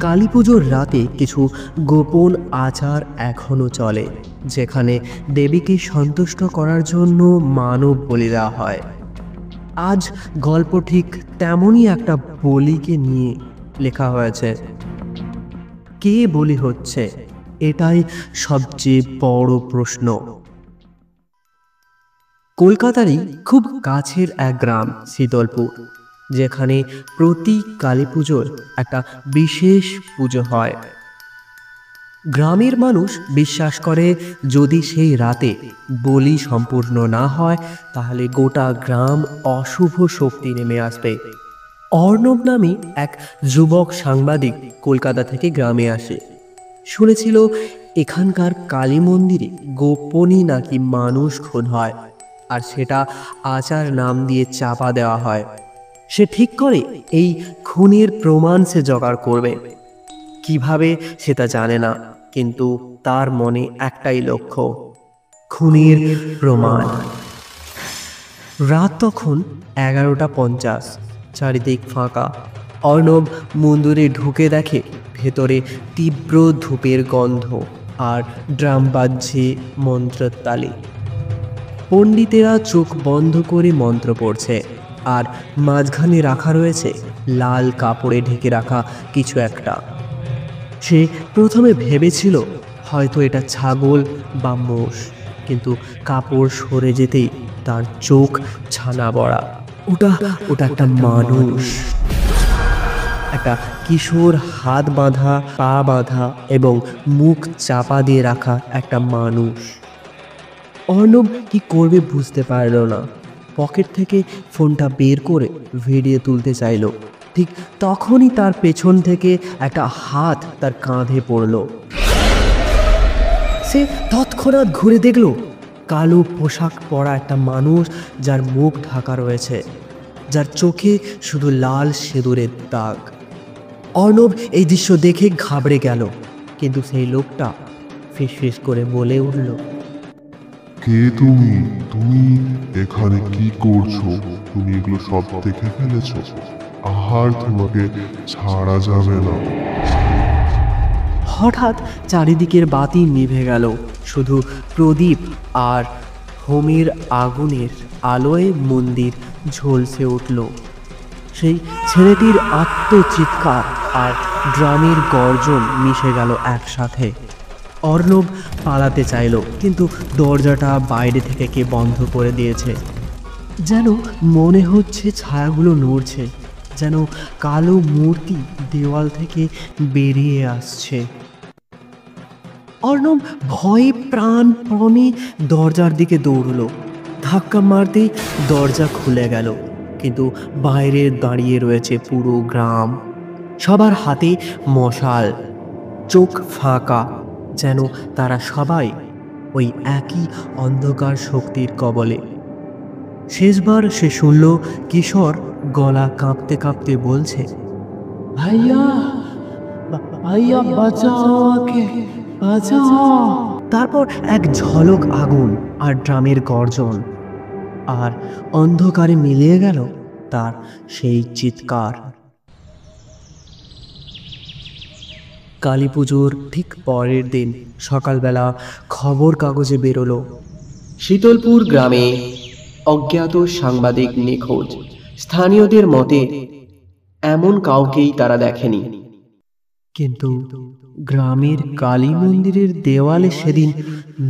কালী পুজোর রাতে কিছু গোপন আচার এখনো চলে, যেখানে দেবীকে সন্তুষ্ট করার জন্য মানব বলি দেওয়া হয়। আজ গল্প ঠিক তেমনই একটা বলিকে নিয়ে লেখা হয়েছে। কে বলি হচ্ছে, এটাই সবচেয়ে বড় প্রশ্ন। কলকাতারই খুব কাছের এক গ্রাম শীতলপুর, যেখানে প্রতি কালী পুজোর একটা বিশেষ পুজো হয়। গ্রামের মানুষ বিশ্বাস করে যদি সেই রাতে বলি সম্পূর্ণ না হয়, তাহলে গোটা গ্রাম অশুভ শক্তি নেমে আসবে। অর্ণব নামে এক যুবক সাংবাদিক কলকাতা থেকে গ্রামে আসে। শুনেছিল এখানকার কালী মন্দিরে গোপনই নাকি মানুষ খুন হয়, আর সেটা আচার নাম দিয়ে চাপা দেওয়া হয়। সে ঠিক করে এই খুনের প্রমাণ সে জোগাড় করবে। কিভাবে সেটা জানে না, কিন্তু তার মনে একটাই লক্ষ্য, খুনের প্রমাণ। রাত তখন 11:50, চারিদিক ফাঁকা। অর্ণব মন্দিরে ঢুকে দেখে ভেতরে তীব্র ধূপের গন্ধ আর ড্রাম বাজছে মন্ত্রের তালে। পণ্ডিতেরা চোখ বন্ধ করে মন্ত্র পড়ছে, আর মাঝখানে রাখা রয়েছে লাল কাপড়ে ঢেকে রাখা কিছু একটা। সে প্রথমে ভেবেছিল হয়তো এটা ছাগল বা মোষ, কিন্তু কাপড় সরে যেতেই তার চোখ ছানা বড়া। ওটা ওটা একটা মানুষ, একটা কিশোর, হাত বাঁধা, পা বাঁধা এবং মুখ চাপা দিয়ে রাখা একটা মানুষ। অর্ণব কি করবে বুঝতে পারল না। পকেট থেকে ফোনটা বের করে ভিডিও তুলতে চাইল, ঠিক তখনই তার পেছন থেকে একটা হাত তার কাঁধে পড়ল। সে তৎক্ষণাৎ ঘুরে দেখল কালো পোশাক পরা একটা মানুষ, যার মুখ ঢাকা রয়েছে, যার চোখে শুধু লাল সিঁদুরের দাগ। অর্ণব এই দৃশ্য দেখে ঘাবড়ে গেল, কিন্তু সেই লোকটা ফিসফিস করে বলে উঠল, কে তুমি? তুমি এখানে কি করছো? তুমি এগুলো সব দেখে ফেলেছো? আর তোমাকে ছাড়া যাবে না। হঠাৎ চারিদিকের বাতি নিভে গেল, শুধু প্রদীপ আর হোমের আগুনের আলোয় মন্দির ঝলসে উঠল। সেই ছেলেটির আত্মচিৎকার আর ড্রামের গর্জন মিশে গেল একসাথে। অর্ণব পালাতে চাইল, কিন্তু দরজাটা বাইরে থেকে কে বন্ধ করে দিয়েছে। যেন মনে হচ্ছে ছায়াগুলো নড়ছে, যেন কালো মূর্তি দেওয়াল থেকে বেরিয়ে আসছে। অর্ণব ভয়ে প্রাণপণে দরজার দিকে দৌড়ল। ধাক্কা মারতেই দরজা খুলে গেল, কিন্তু বাইরে দাঁড়িয়ে রয়েছে পুরো গ্রাম। সবার হাতে মশাল, চোখ ফাঁকা, যেন তারা সবাই ওই একই অন্ধকার শক্তির কবলে। শেষবার সে শুনল কিশোর গলা কাঁপতে কাঁপতে বলছে, ভাইয়া, ভাইয়া বাঁচাও আমাকে, বাঁচাও। তারপর এক ঝলক আগুন আর ড্রামের গর্জন, আর অন্ধকারে মিলিয়ে গেল তার সেই চিৎকার। কালী পুজোর ঠিক পরের দিন সকালবেলা খবর কাগজে বেরোলো, শীতলপুর গ্রামে অজ্ঞাত সাংবাদিক নিখোঁজ। স্থানীয়দের মতে এমন কাউকেই তারা দেখেনি, কিন্তু গ্রামের কালী মন্দিরের দেওয়ালে সেদিন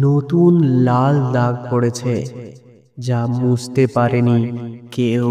নতুন লাল দাগ পড়েছে, যা মুছতে পারেনি কেউ।